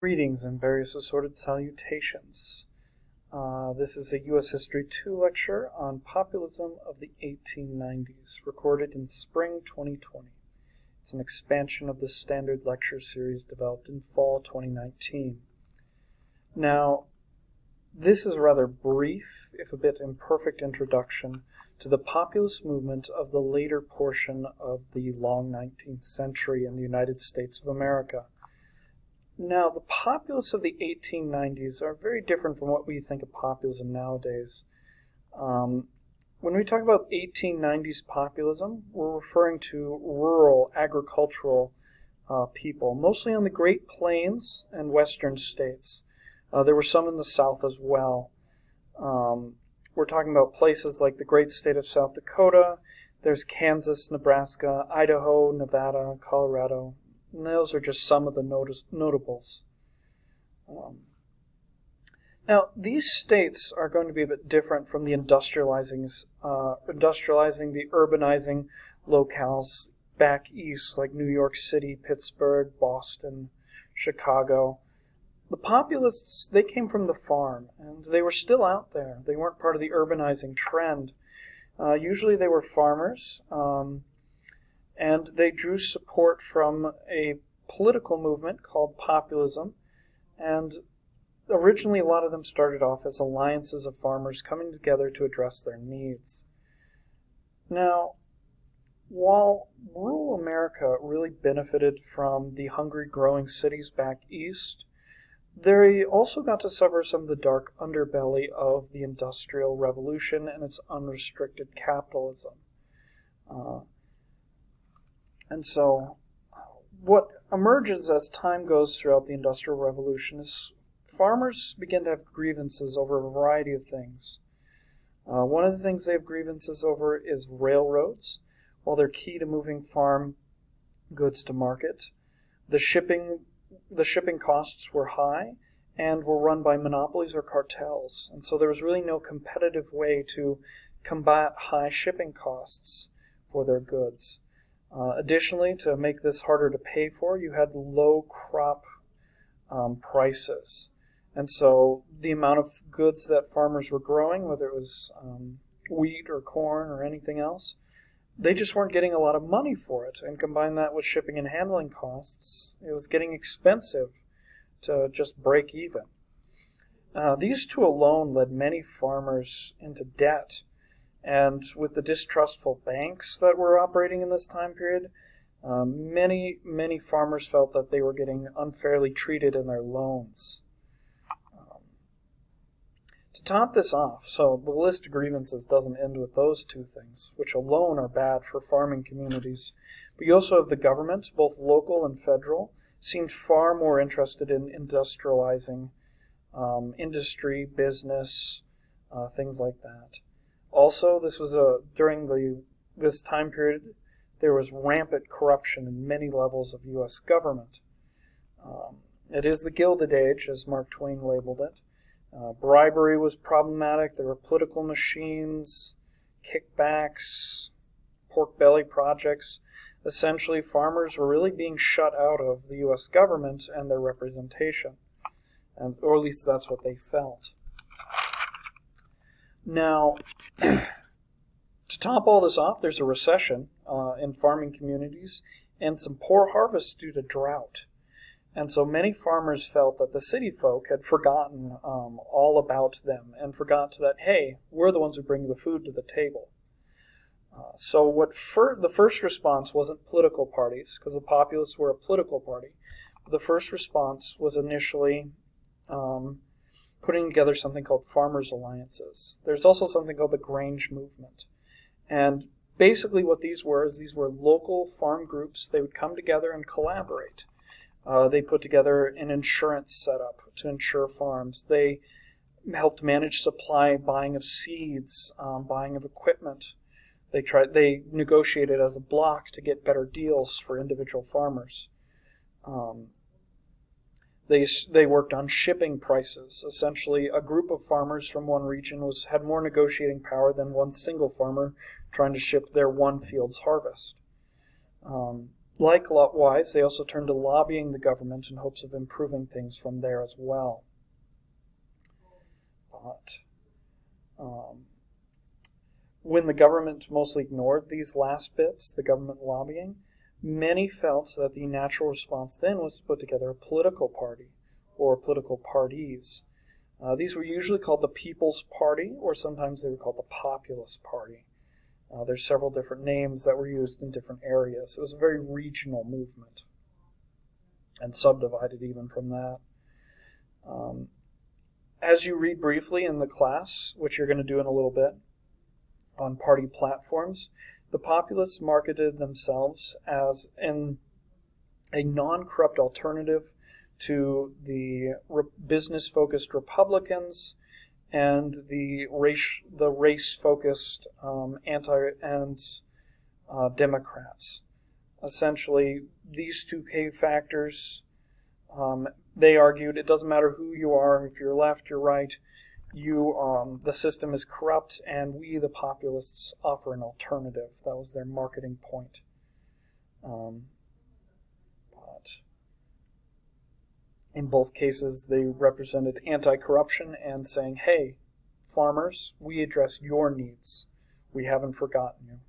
Greetings and various assorted salutations. This is a U.S. History 2 lecture on populism of the 1890s, recorded in spring 2020. It's an expansion of the standard lecture series developed in fall 2019. Now, this is a rather brief, if a bit imperfect, introduction to the populist movement of the later portion of the long 19th century in the United States of America. Now, the populists of the 1890s are very different from what we think of populism nowadays. When we talk about 1890s populism, we're referring to rural, agricultural people, mostly on the Great Plains and western states. There were some in the South as well. We're talking about places like the great state of South Dakota. There's Kansas, Nebraska, Idaho, Nevada, Colorado. And those are just some of the notables. Now, these states are going to be a bit different from the industrializing, the urbanizing locales back east, like New York City, Pittsburgh, Boston, Chicago. The populists, they came from the farm, and they were still out there. They weren't part of the urbanizing trend. Usually they were farmers, and they drew support from a political movement called Populism. And originally, a lot of them started off as alliances of farmers coming together to address their needs. Now, while rural America really benefited from the hungry growing cities back east, they also got to suffer some of the dark underbelly of the Industrial Revolution and its unrestricted capitalism. And so what emerges as time goes throughout the Industrial Revolution is farmers begin to have grievances over a variety of things. One of the things they have grievances over is railroads. While they're key to moving farm goods to market, the shipping costs were high and were run by monopolies or cartels. And so there was really no competitive way to combat high shipping costs for their goods. Additionally, to make this harder to pay for, you had low crop prices. And so the amount of goods that farmers were growing, whether it was wheat or corn or anything else, they just weren't getting a lot of money for it. And combine that with shipping and handling costs, it was getting expensive to just break even. These two alone led many farmers into debt. And with the distrustful banks that were operating in this time period, many farmers felt that they were getting unfairly treated in their loans. To top this off, so the list of grievances doesn't end with those two things, which alone are bad for farming communities. But you also have the government, both local and federal, seemed far more interested in industrializing industry, business, things like that. Also, this was during this time period, there was rampant corruption in many levels of U.S. government. It is the Gilded Age, as Mark Twain labeled it. Bribery was problematic. There were political machines, kickbacks, pork belly projects. Essentially, farmers were really being shut out of the U.S. government and their representation, or at least that's what they felt. Now, to top all this off, there's a recession in farming communities and some poor harvests due to drought. And so many farmers felt that the city folk had forgotten all about them and forgot that, hey, we're the ones who bring the food to the table. So the first response wasn't political parties, because the populists were a political party. The first response was initially putting together something called farmers' alliances. There's also something called the Grange movement. And basically what these were local farm groups. They would come together and collaborate. They put together an insurance setup to insure farms. They helped manage supply, buying of seeds, buying of equipment. They negotiated as a block to get better deals for individual farmers. They worked on shipping prices. Essentially, a group of farmers from one region had more negotiating power than one single farmer trying to ship their one field's harvest. Likewise, they also turned to lobbying the government in hopes of improving things from there as well. But when the government mostly ignored these last bits, the government lobbying, many felt that the natural response then was to put together a political party or political parties. These were usually called the People's Party, or sometimes they were called the Populist Party. There's several different names that were used in different areas. It was a very regional movement and subdivided even from that. As you read briefly in the class, which you're going to do in a little bit, on party platforms, the populists marketed themselves as a non-corrupt alternative to the business-focused Republicans and the race-focused Democrats. Essentially, these two key factors, they argued it doesn't matter who you are, if you're left, you're right, the system is corrupt, and we, the populists, offer an alternative. That was their marketing point. But in both cases, they represented anti-corruption and saying, hey, farmers, we address your needs. We haven't forgotten you.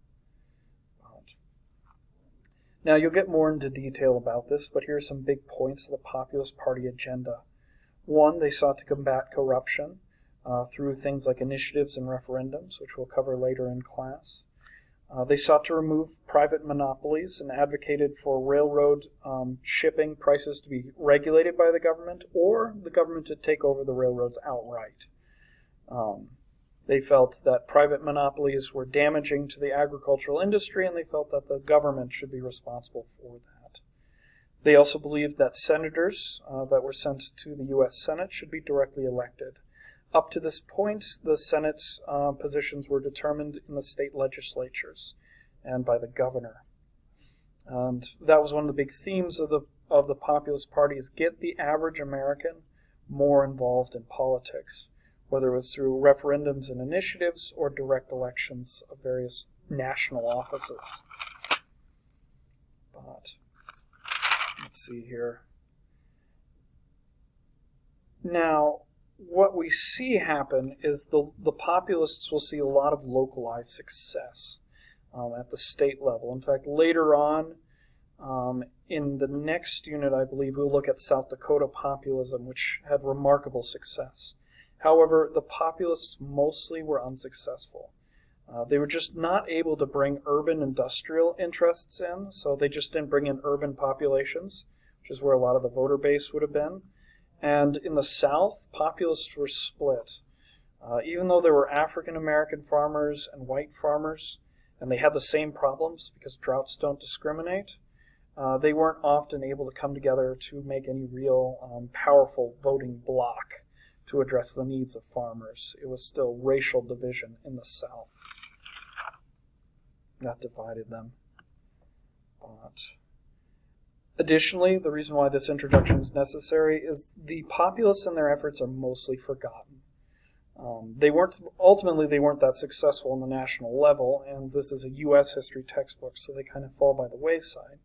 Now, you'll get more into detail about this, but here are some big points of the Populist Party agenda. One, they sought to combat corruption through things like initiatives and referendums, which we'll cover later in class. They sought to remove private monopolies and advocated for railroad shipping prices to be regulated by the government, or the government to take over the railroads outright. They felt that private monopolies were damaging to the agricultural industry, and they felt that the government should be responsible for that. They also believed that senators that were sent to the U.S. Senate should be directly elected. Up to this point, the Senate's positions were determined in the state legislatures and by the governor. And that was one of the big themes of the Populist Party, is get the average American more involved in politics, whether it was through referendums and initiatives or direct elections of various national offices. But let's see here. Now, what we see happen is the populists will see a lot of localized success at the state level. In fact, later on in the next unit, I believe, we'll look at South Dakota populism, which had remarkable success. However, the populists mostly were unsuccessful. They were just not able to bring urban industrial interests in, so they just didn't bring in urban populations, which is where a lot of the voter base would have been. And in the South, populists were split. Even though there were African-American farmers and white farmers, and they had the same problems because droughts don't discriminate, they weren't often able to come together to make any real powerful voting bloc to address the needs of farmers. It was still racial division in the South that divided them. But additionally, the reason why this introduction is necessary is the populists and their efforts are mostly forgotten. They weren't that successful on the national level, and this is a U.S. history textbook, so they kind of fall by the wayside.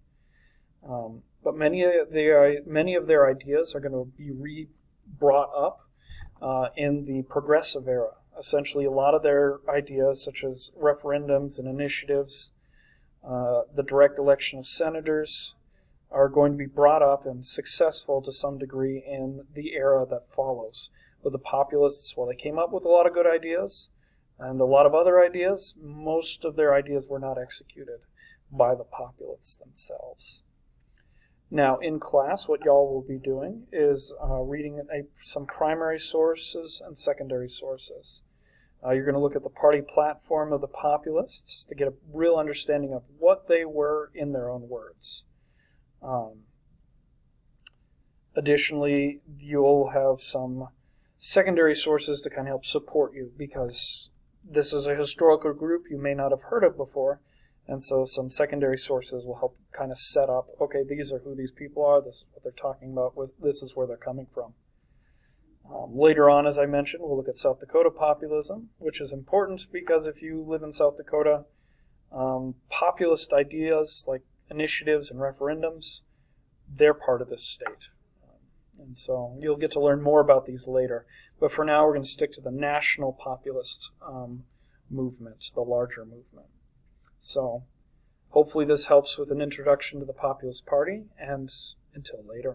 But many of their ideas are going to be brought up in the progressive era. Essentially, a lot of their ideas, such as referendums and initiatives, the direct election of senators, are going to be brought up and successful to some degree in the era that follows. But the populists, while they came up with a lot of good ideas and a lot of other ideas, most of their ideas were not executed by the populists themselves. Now, in class, what y'all will be doing is reading some primary sources and secondary sources. You're going to look at the party platform of the populists to get a real understanding of what they were in their own words. Additionally, you'll have some secondary sources to kind of help support you, because this is a historical group you may not have heard of before, and so some secondary sources will help kind of set up, okay, these are who these people are, this is what they're talking about, this is where they're coming from. Later on, as I mentioned, we'll look at South Dakota populism, which is important because if you live in South Dakota, populist ideas like initiatives and referendums, they're part of this state. And so you'll get to learn more about these later. But for now, we're going to stick to the national populist movement, the larger movement. So hopefully this helps with an introduction to the Populist Party, and until later.